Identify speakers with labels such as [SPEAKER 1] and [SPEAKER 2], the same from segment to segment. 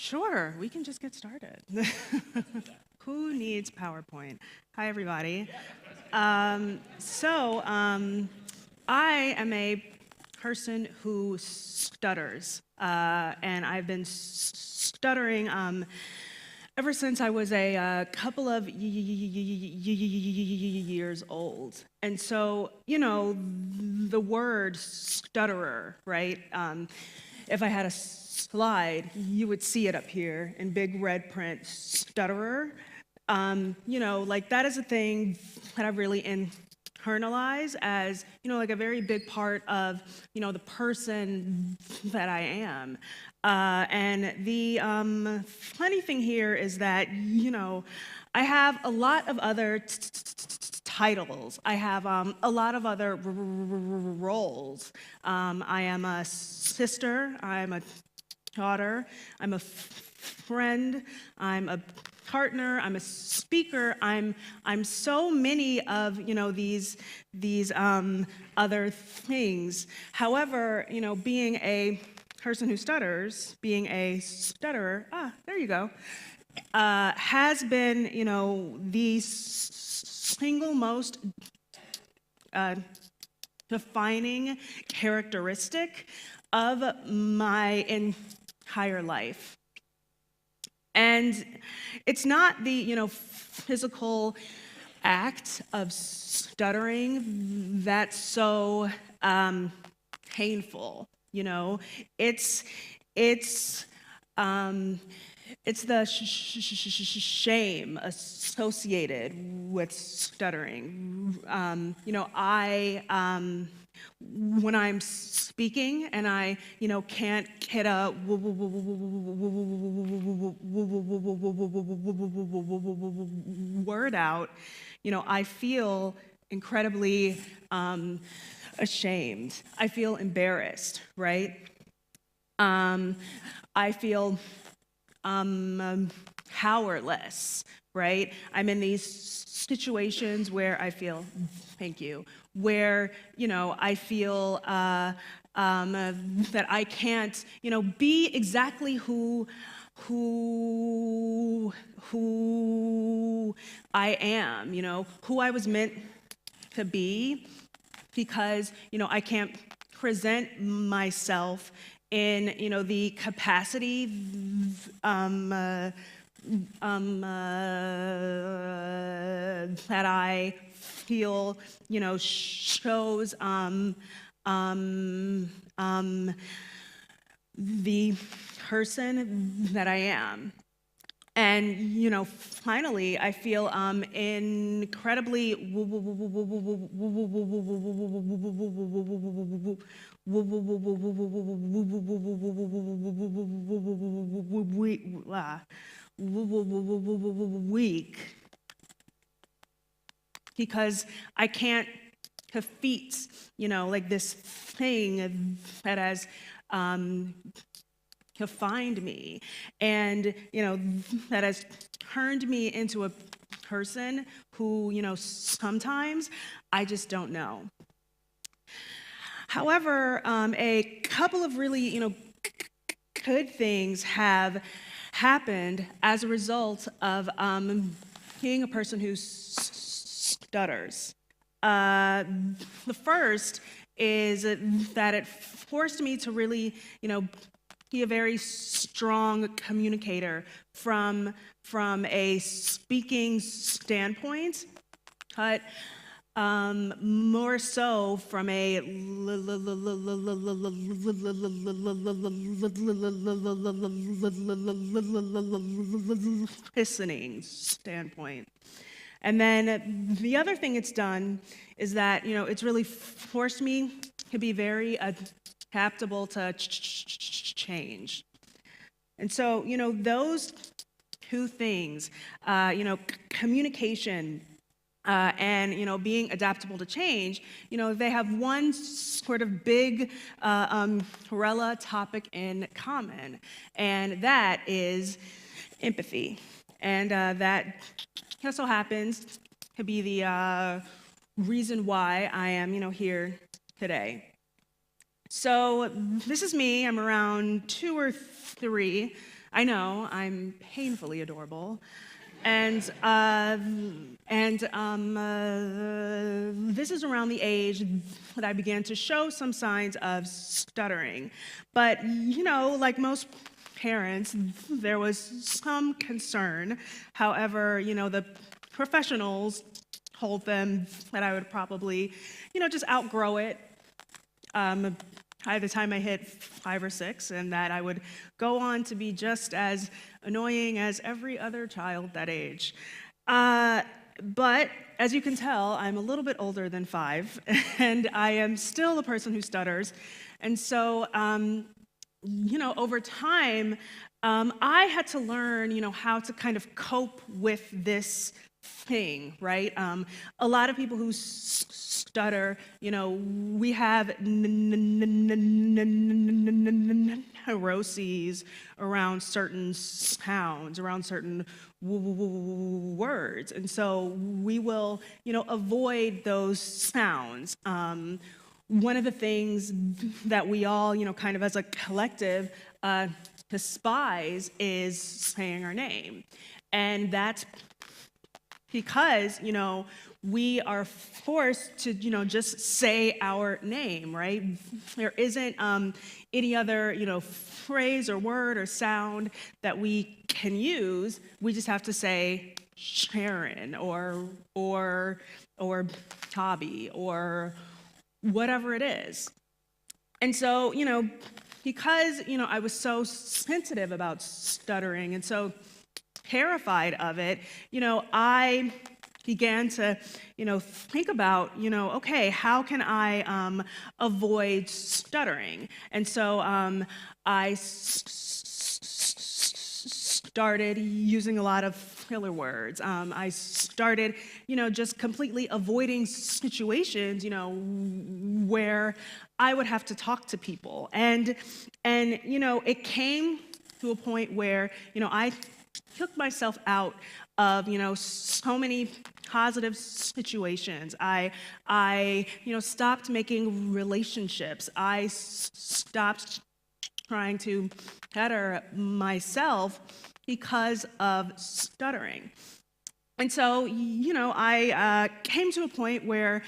[SPEAKER 1] Sure, we can just get started. Who needs PowerPoint? Hi, everybody. I am a person who stutters, and I've been stuttering ever since I was a couple of years old. And so, the word stutterer, right? If I had a slide, you would see it up here in big red print, stutterer. That is a thing that I've really internalized as, like a very big part of, the person that I am. And the funny thing here is that, I have a lot of other titles. I have a lot of other roles. I am a sister. I'm a daughter. I'm a friend. I'm a partner. I'm a speaker. I'm so many of these other things. However, being a person who stutters, being a stutterer, there you go, has been the single most defining characteristic of my entire life. And it's not the, physical act of stuttering that's so painful, It's the shame associated with stuttering. When I'm speaking and I, can't get a word out, I feel incredibly ashamed. I feel embarrassed, right? I feel powerless, right? I'm in these situations where I feel, thank you, where, I feel that I can't, be exactly who I am, who I was meant to be, because, I can't present myself in, the capacity that I feel, shows the person that I am. And, finally, I feel incredibly weak because I can't defeat, like this thing that has defined me, and that has turned me into a person who sometimes I just don't know. However, a couple of really good things have happened as a result of being a person who stutters. The first is that it forced me to really be a very strong communicator from a speaking standpoint, but more so from a listening standpoint. And then the other thing it's done is that, it's really forced me to be very adaptable to change. And so, those two things, communication and, being adaptable to change, they have one sort of big umbrella topic in common, and that is empathy. And that so happens to be the reason why I am, here today. So this is me. I'm around 2 or 3. I know, I'm painfully adorable. And this is around the age that I began to show some signs of stuttering. But, like most parents, there was some concern. However, the professionals told them that I would probably, just outgrow it by the time I hit 5 or 6, and that I would go on to be just as annoying as every other child that age. But as you can tell, I'm a little bit older than 5, and I am still the person who stutters. And so, over time, I had to learn, how to kind of cope with this thing, right? A lot of people who stutter, we have neuroses around certain sounds, around certain words. And so we will, avoid those sounds. One of the things that we all, kind of as a collective, despise is saying our name. And that's because, we are forced to, just say our name, right? There isn't any other, phrase or word or sound that we can use. We just have to say Sharon or Tabi or whatever it is. And so, because, I was so sensitive about stuttering and so terrified of it, I began to, think about, okay, how can I avoid stuttering? And so I started using a lot of filler words. I started, just completely avoiding situations, where I would have to talk to people. And it came to a point where, I took myself out of, so many positive situations. I stopped making relationships. I stopped trying to better myself because of stuttering. And so, I came to a point where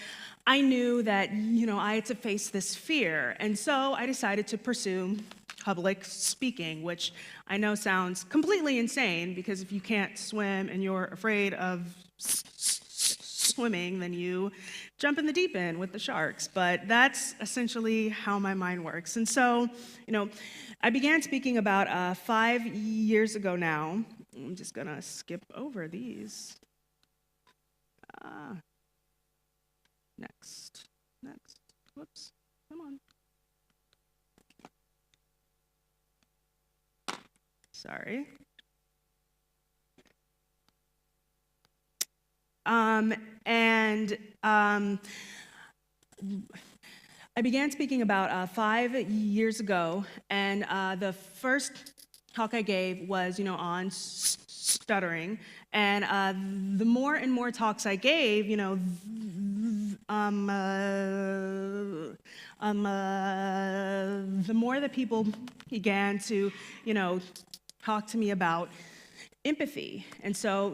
[SPEAKER 1] I knew that, I had to face this fear. And so I decided to pursue public speaking, which I know sounds completely insane, because if you can't swim and you're afraid of swimming, then you jump in the deep end with the sharks. But that's essentially how my mind works. And so, I began speaking about 5 years ago now. I'm just gonna skip over these. Next. Whoops, come on. Sorry. I began speaking about 5 years ago, and the first talk I gave was, on stuttering. And the more and more talks I gave, the more that people began to, talk to me about empathy. And so,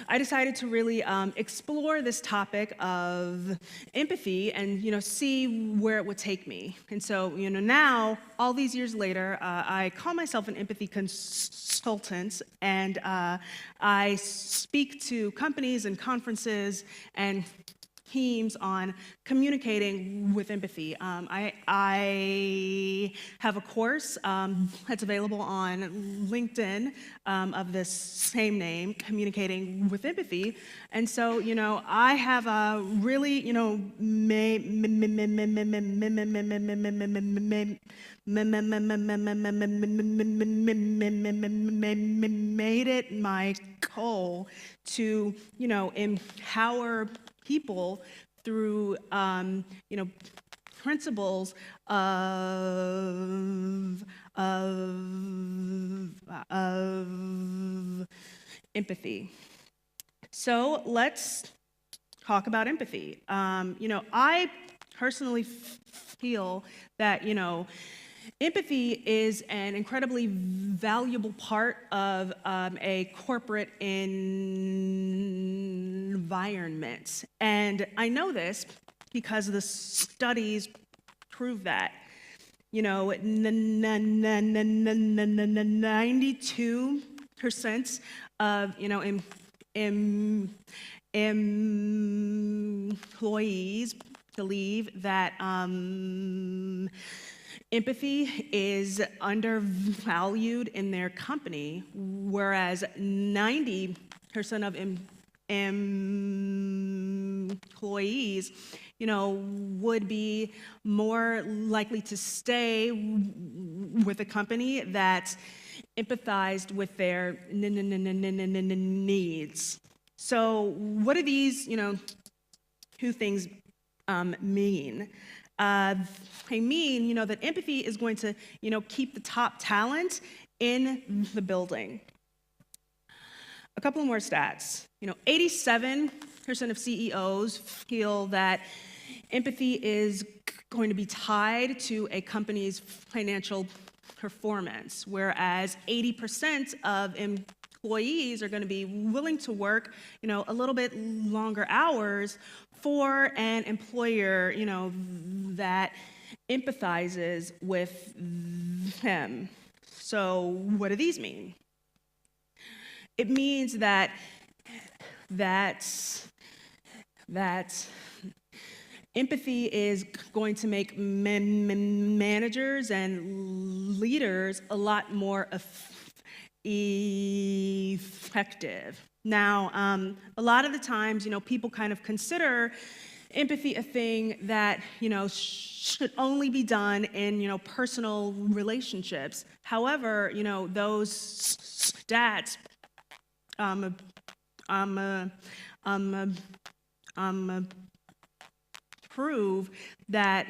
[SPEAKER 1] I decided to really explore this topic of empathy and, see where it would take me. And so, now, all these years later, I call myself an empathy consultant, and I speak to companies and conferences and teams on communicating with empathy. I have a course that's available on LinkedIn of this same name, Communicating with Empathy. And so, I have a really, made it my goal to, empower people through, principles of empathy. So let's talk about empathy. I personally feel that, Empathy is an incredibly valuable part of a corporate environment. And I know this because the studies prove that. 92% of, employees believe that empathy is undervalued in their company, whereas 90% of employees, would be more likely to stay with a company that empathized with their needs. So what do these, two things mean? They mean, that empathy is going to, keep the top talent in the building. A couple more stats. 87% of CEOs feel that empathy is going to be tied to a company's financial performance, whereas 80% of employees are going to be willing to work, a little bit longer hours for an employer, that empathizes with them. So what do these mean? It means that empathy is going to make managers and leaders a lot more effective. Now, a lot of the times, people kind of consider empathy a thing that, should only be done in, personal relationships. However, those stats prove that,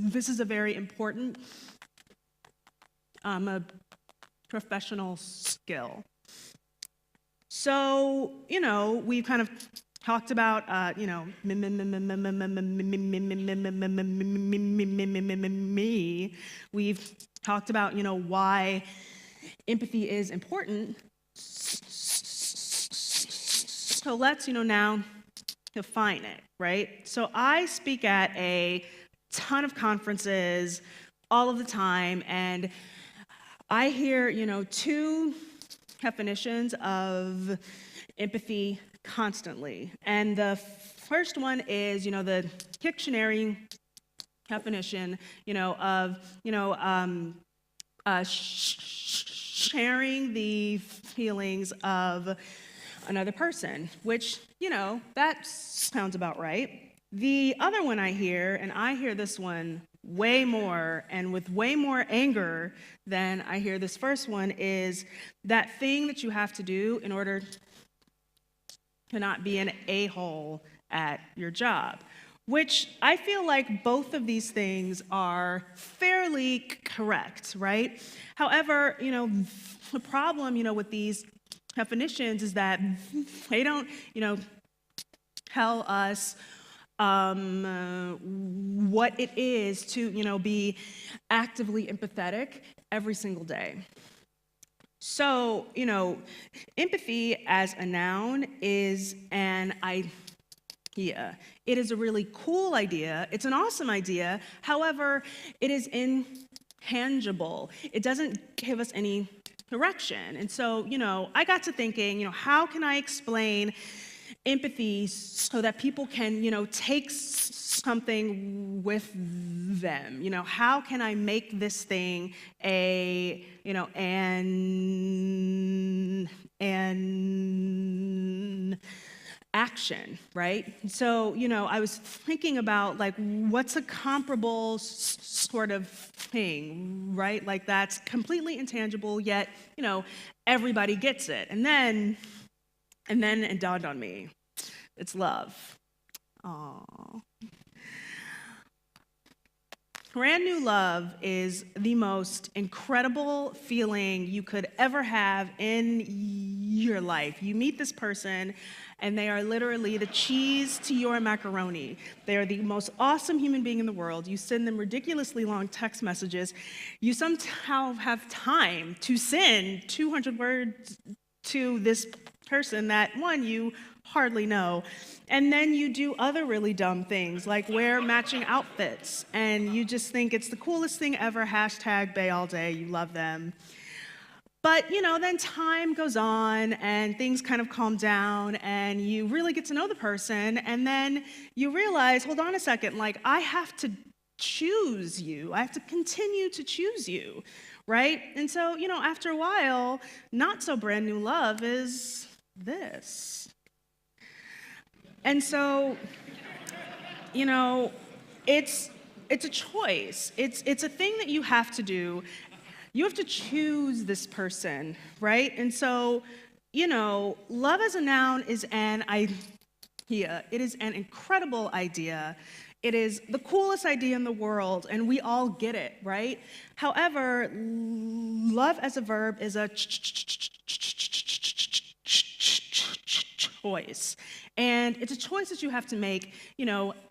[SPEAKER 1] this is a very important professional skill. So, we've kind of talked about, me. We've talked about, why empathy is important. So let's, now define it, right? So I speak at a ton of conferences all of the time, and I hear, two definitions of empathy constantly. And the first one is, the dictionary definition, of, sharing the feelings of another person, which, that sounds about right. The other one I hear, and I hear this one way more and with way more anger than I hear this first one, is that thing that you have to do in order to not be an a-hole at your job, which I feel like both of these things are fairly correct, right? However, the problem, with these definitions is that they don't, tell us what it is to, be actively empathetic every single day. So, empathy as a noun is an idea. It is a really cool idea. It's an awesome idea. However, it is intangible. It doesn't give us any direction. And so, I got to thinking, how can I explain empathy so that people can, take something with them? How can I make this thing a, an action, right? So, I was thinking about, like, what's a comparable sort of thing, right? Like, that's completely intangible, yet, everybody gets it. And then it dawned on me. It's love. Aww. brand new love is the most incredible feeling you could ever have in your life. You meet this person, and they are literally the cheese to your macaroni. They are the most awesome human being in the world. You send them ridiculously long text messages. You somehow have time to send 200 words to this person that, one, you hardly know. And then you do other really dumb things, like wear matching outfits, and you just think it's the coolest thing ever, hashtag Bay all day, you love them. But, then time goes on, and things kind of calm down, and you really get to know the person, and then you realize, hold on a second, like, I have to choose you. I have to continue to choose you, right? And so, after a while, not so brand new love is this. And so, it's a choice. It's a thing that you have to do. You have to choose this person, right? And so, love as a noun is an idea. It is an incredible idea. It is the coolest idea in the world, and we all get it, right? However, love as a verb is a choice. And it's a choice that you have to make,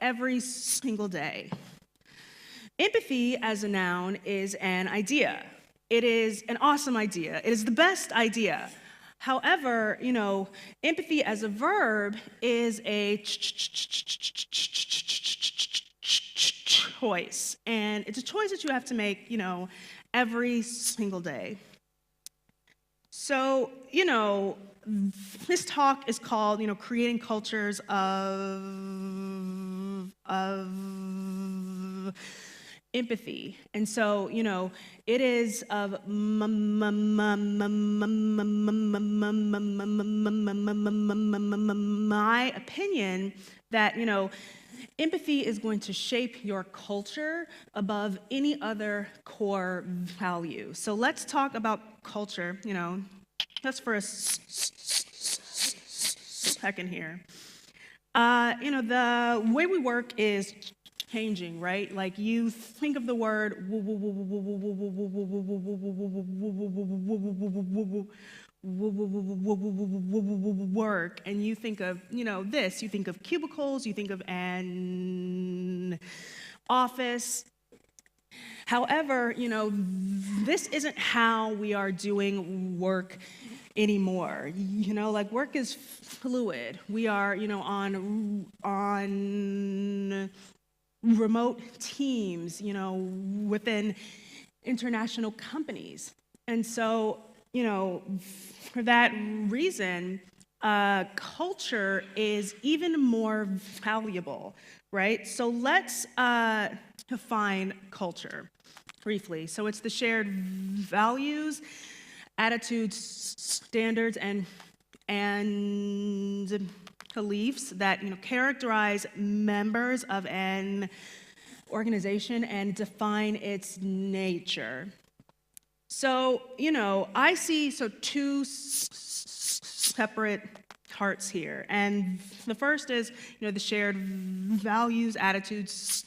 [SPEAKER 1] every single day. Empathy as a noun is an idea. It is an awesome idea. It is the best idea. However, empathy as a verb is a choice. And it's a choice that you have to make, every single day. So, this talk is called, creating cultures of empathy. And so, it is of my opinion that, empathy is going to shape your culture above any other core value. So let's talk about culture, just for a second here. The way we work is changing, right? Like you think of the word work, and you think of, this, you think of cubicles, you think of an office. However, this isn't how we are doing work anymore. Like work is fluid. We are, on remote teams, within international companies. And so, for that reason, culture is even more valuable, right? So let's define culture briefly. So it's the shared values, attitudes, standards, and beliefs that characterize members of an organization and define its nature. So, I see two separate parts here. And the first is, the shared values, attitudes,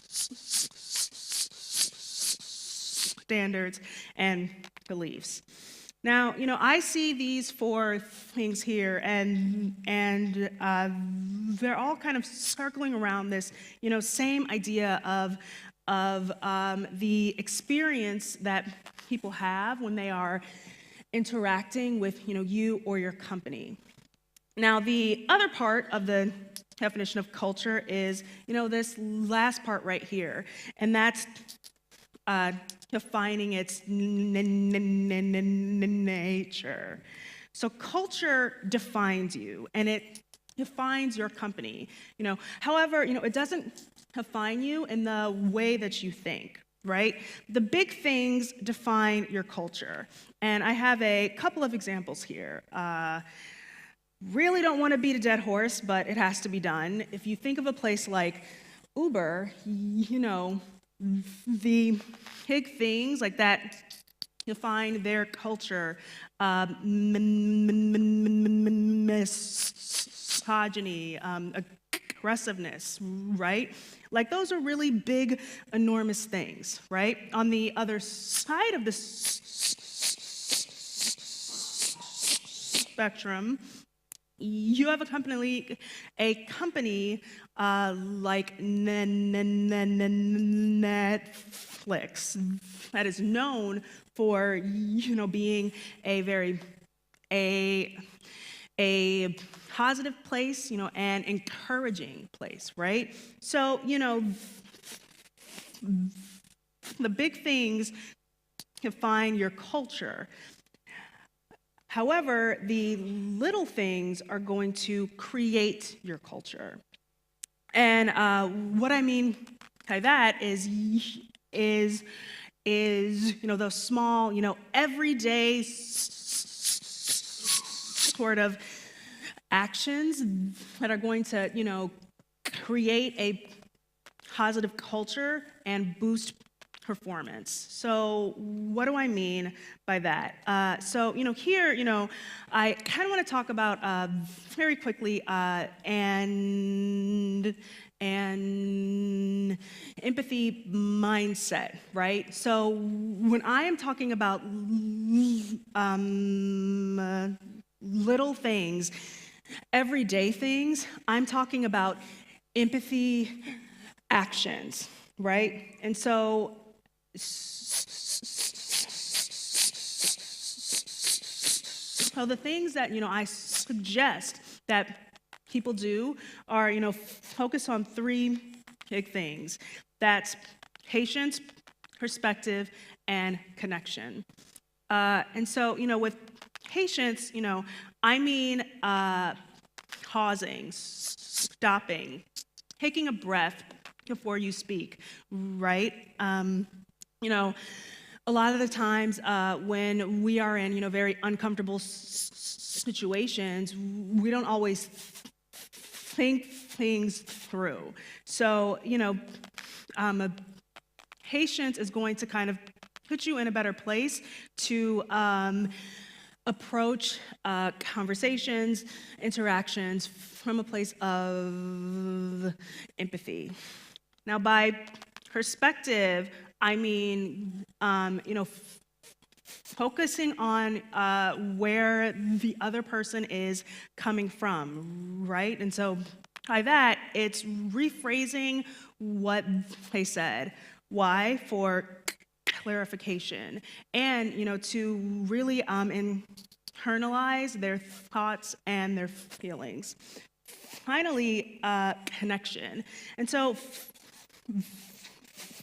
[SPEAKER 1] standards, and beliefs. Now, I see these four things here, and they're all kind of circling around this, same idea of the experience that people have when they are interacting with, you or your company. Now, the other part of the definition of culture is, this last part right here, and that's defining its nature. So culture defines you, and it defines your company. However, it doesn't define you in the way that you think, right? The big things define your culture, and I have a couple of examples here. Really don't want to beat a dead horse, but it has to be done. If you think of a place like Uber, the big things like that define their culture, misogyny, expressiveness, right? Like those are really big, enormous things, right? On the other side of the spectrum, you have a company like Netflix that is known for, being a a positive place, and encouraging place, right? So, the big things define your culture. However, the little things are going to create your culture. And what I mean by that is those small, everyday sort of actions that are going to, create a positive culture and boost performance. So what do I mean by that? Here, I kind of want to talk about very quickly and empathy mindset, right? So when I am talking about little things, everyday things, I'm talking about empathy actions, right? And so the things that, I suggest that people do are, focus on three big things. That's patience, perspective, and connection. And so, with patience, I mean pausing, stopping, taking a breath before you speak, right? A lot of the times when we are in, very uncomfortable situations, we don't always think things through. So, patience is going to kind of put you in a better place to approach conversations, interactions from a place of empathy. Now, by perspective, I mean, focusing on where the other person is coming from, right? And so by that, it's rephrasing what they said. Why? For clarification. And, to really internalize their thoughts and their feelings. Finally, connection. And so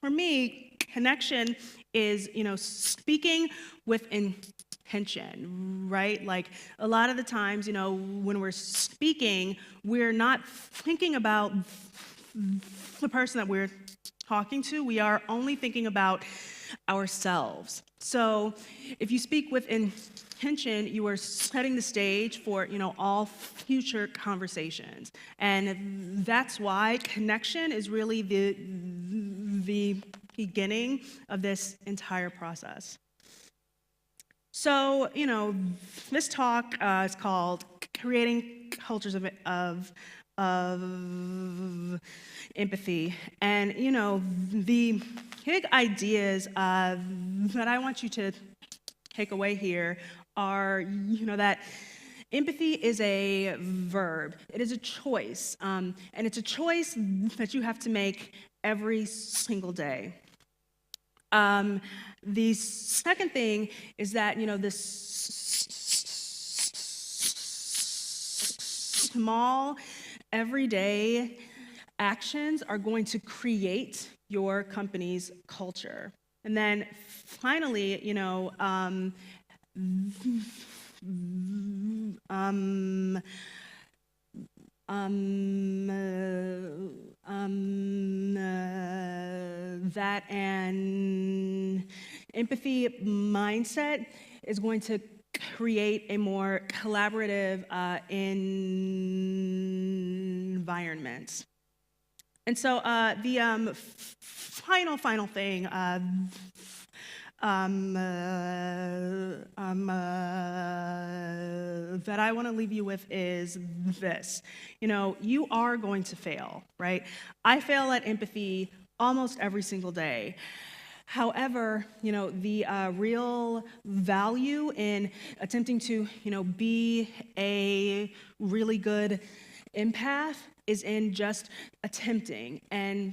[SPEAKER 1] for me, connection is, speaking with intention, right? Like a lot of the times, when we're speaking, we're not thinking about the person that we're talking to. We are only thinking about ourselves. So if you speak with intention, you are setting the stage for, all future conversations. And that's why connection is really the beginning of this entire process. So, this talk is called Creating Cultures of empathy. And, the big ideas that I want you to take away here are, that empathy is a verb. It is a choice. And it's a choice that you have to make every single day. The second thing is that, this small, everyday actions are going to create your company's culture. And then finally, that an empathy mindset is going to create a more collaborative environment. And so the final thing that I want to leave you with is this. You are going to fail, right? I fail at empathy almost every single day. However, the real value in attempting to, be a really good empath is in just attempting and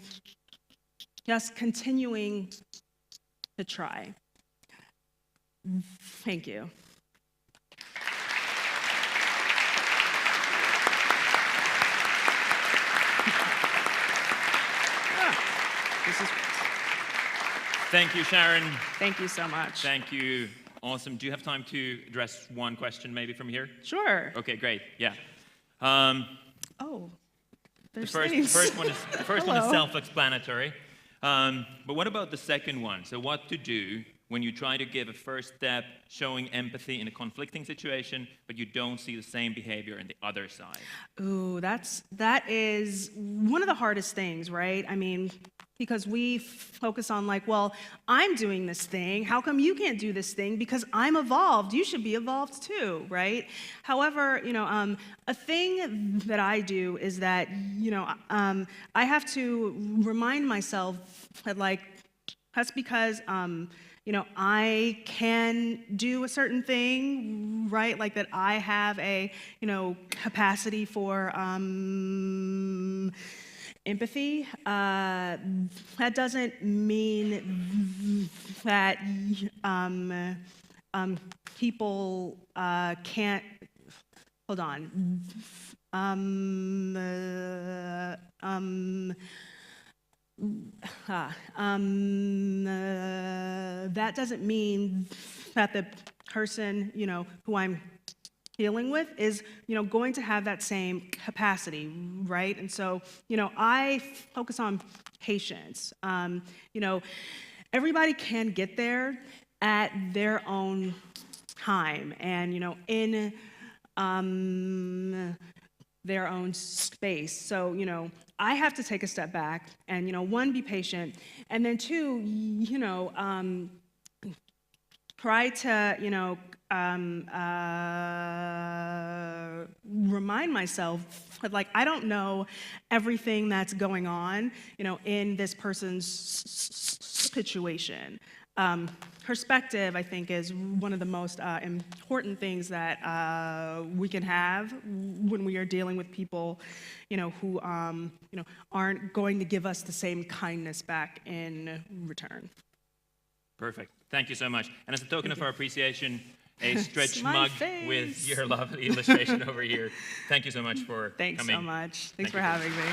[SPEAKER 1] just continuing to try. Thank you.
[SPEAKER 2] Thank you, Sharon.
[SPEAKER 1] Thank you so much.
[SPEAKER 2] Thank you. Awesome. Do you have time to address one question maybe from here?
[SPEAKER 1] Sure.
[SPEAKER 2] Okay, great. Yeah.
[SPEAKER 1] There's
[SPEAKER 2] the first one is self-explanatory. But what about the second one? So what to do when you try to give a first step showing empathy in a conflicting situation, but you don't see the same behavior in the other side?
[SPEAKER 1] Ooh, that is one of the hardest things, right? I mean, because we focus on like, well, I'm doing this thing. How come you can't do this thing? Because I'm evolved. You should be evolved too, right? However, a thing that I do is that, I have to remind myself that like, that's because, I can do a certain thing, right? Like that I have a, capacity for empathy. That doesn't mean that people can't, hold on. That doesn't mean that the person, who I'm dealing with is, going to have that same capacity, right? And so, I focus on patience. Everybody can get there at their own time and, in their own space. So, I have to take a step back and, one, be patient, and then two, try to, remind myself that, like, I don't know everything that's going on, in this person's situation. Perspective, I think, is one of the most important things that we can have when we are dealing with people, who, aren't going to give us the same kindness back in return.
[SPEAKER 2] Perfect. Thank you so much. And as a token of our appreciation, a stretch mug with your lovely illustration over here. Thank you so much for coming.
[SPEAKER 1] Thanks so much. Thanks for having me.